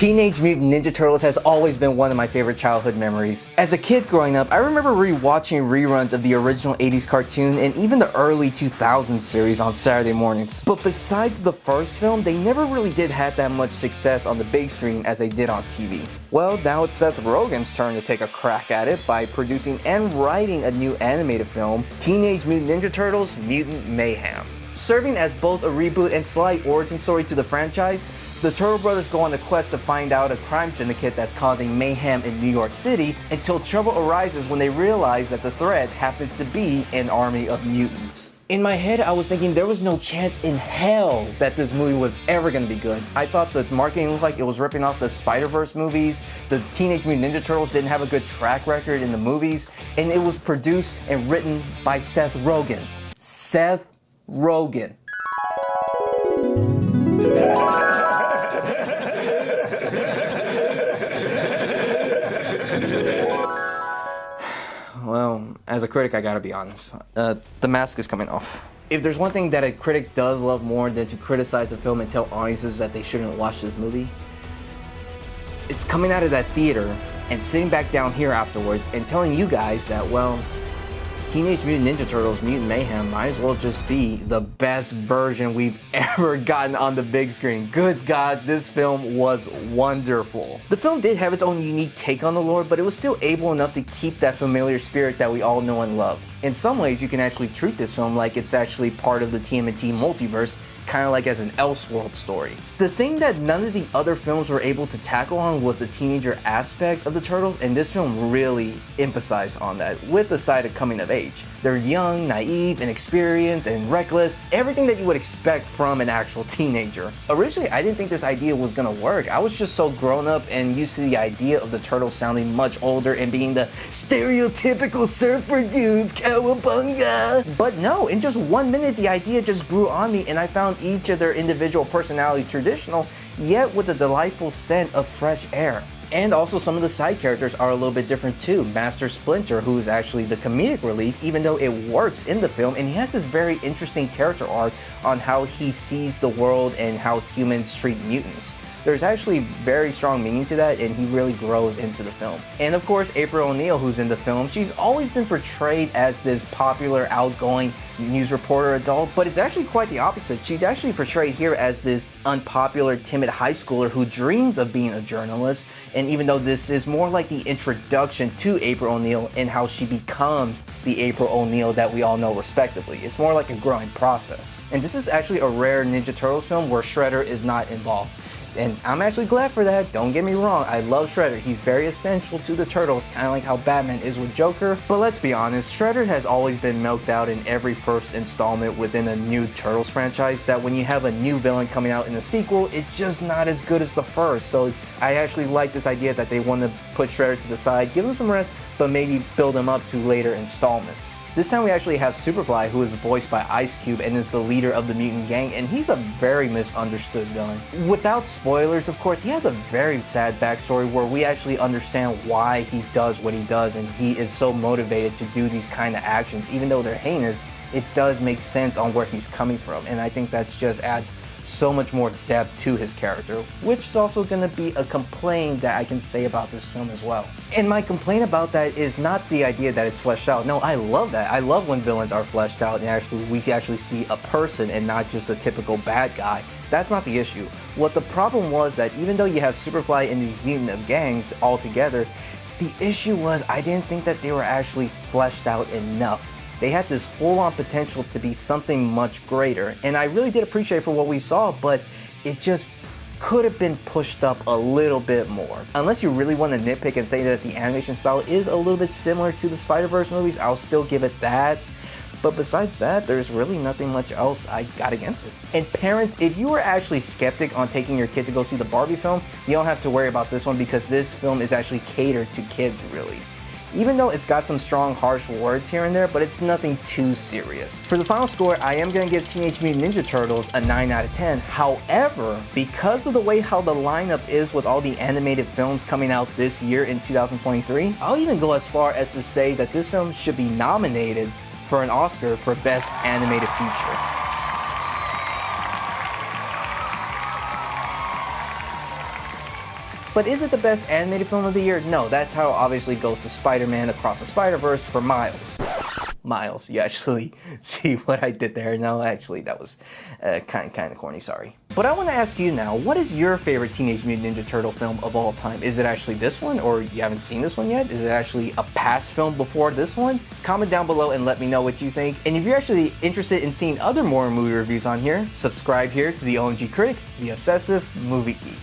Teenage Mutant Ninja Turtles has always been one of my favorite childhood memories. As a kid growing up, I remember rewatching reruns of the original 80s cartoon and even the early 2000s series on Saturday mornings. But besides the first film, they never really did have that much success on the big screen as they did on TV. Well, now it's Seth Rogen's turn to take a crack at it by producing and writing a new animated film, Teenage Mutant Ninja Turtles: Mutant Mayhem. Serving as both a reboot and slight origin story to the franchise, the Turtle Brothers go on a quest to find out a crime syndicate that's causing mayhem in New York City until trouble arises when they realize that the threat happens to be an army of mutants. In my head, I was thinking there was no chance in hell that this movie was ever going to be good. I thought the marketing looked like it was ripping off the Spider-Verse movies, the Teenage Mutant Ninja Turtles didn't have a good track record in the movies, and it was produced and written by Seth Rogen. Seth Rogen. Well, as a critic, I gotta be honest. The mask is coming off. If there's one thing that a critic does love more than to criticize a film and tell audiences that they shouldn't watch this movie, it's coming out of that theater and sitting back down here afterwards and telling you guys that, well, Teenage Mutant Ninja Turtles Mutant Mayhem might as well just be the best version we've ever gotten on the big screen. Good God, this film was wonderful. The film did have its own unique take on the lore, but it was still able enough to keep that familiar spirit that we all know and love. In some ways, you can actually treat this film like it's actually part of the TMNT multiverse, kind of like as an Elseworld story. The thing that none of the other films were able to tackle on was the teenager aspect of the Turtles, and this film really emphasized on that with the side of coming of age. They're young, naive, inexperienced, and reckless, everything that you would expect from an actual teenager. Originally, I didn't think this idea was gonna work. I was just so grown up and used to the idea of the Turtles sounding much older and being the stereotypical surfer dudes, cowabunga. But no, in just 1 minute, the idea just grew on me and I found each of their individual personalities traditional, yet with a delightful scent of fresh air. And also some of the side characters are a little bit different too. Master Splinter, who is actually the comedic relief, even though it works in the film, and he has this very interesting character arc on how he sees the world and how humans treat mutants. There's actually very strong meaning to that, and he really grows into the film. And of course, April O'Neil, who's in the film, she's always been portrayed as this popular, outgoing news reporter adult, but it's actually quite the opposite. She's actually portrayed here as this unpopular, timid high schooler who dreams of being a journalist. And even though this is more like the introduction to April O'Neil and how she becomes the April O'Neil that we all know respectively, it's more like a growing process. And this is actually a rare Ninja Turtles film where Shredder is not involved. And I'm actually glad for that, don't get me wrong, I love Shredder, he's very essential to the Turtles, kind of like how Batman is with Joker. But let's be honest, Shredder has always been milked out in every first installment within a new Turtles franchise, that when you have a new villain coming out in the sequel, it's just not as good as the first. So I actually like this idea that they want to put Shredder to the side, give him some rest, but maybe build him up to later installments. This time we actually have Superfly, who is voiced by Ice Cube and is the leader of the mutant gang, and he's a very misunderstood villain. Without spoilers, of course, he has a very sad backstory where we actually understand why he does what he does, and he is so motivated to do these kind of actions. Even though they're heinous, it does make sense on where he's coming from, and I think that's just adds so much more depth to his character, which is also going to be a complaint that I can say about this film as well. And my complaint about that is not the idea that it's fleshed out. No, I love that. I love when villains are fleshed out and we actually see a person and not just a typical bad guy. That's not the issue. What the problem was that even though you have Superfly and these mutant gangs all together, the issue was I didn't think that they were actually fleshed out enough. They had this full-on potential to be something much greater, and I really did appreciate for what we saw, but it just could have been pushed up a little bit more. Unless you really want to nitpick and say that the animation style is a little bit similar to the Spider-Verse movies, I'll still give it that. But besides that, there's really nothing much else I got against it. And parents, if you were actually skeptic on taking your kid to go see the Barbie film, you don't have to worry about this one because this film is actually catered to kids, really. Even though it's got some strong, harsh words here and there, but it's nothing too serious. For the final score, I am going to give Teenage Mutant Ninja Turtles a 9 out of 10. However, because of the way how the lineup is with all the animated films coming out this year in 2023, I'll even go as far as to say that this film should be nominated for an Oscar for Best Animated Feature. But is it the best animated film of the year? No, that title obviously goes to Spider-Man Across the Spider-Verse for Miles. Miles, you actually see what I did there? No, actually, that was kind of corny, sorry. But I want to ask you now, what is your favorite Teenage Mutant Ninja Turtle film of all time? Is it actually this one, or you haven't seen this one yet? Is it actually a past film before this one? Comment down below and let me know what you think. And if you're actually interested in seeing other more movie reviews on here, subscribe here to the OMG Critic, the Obsessive Movie Geek.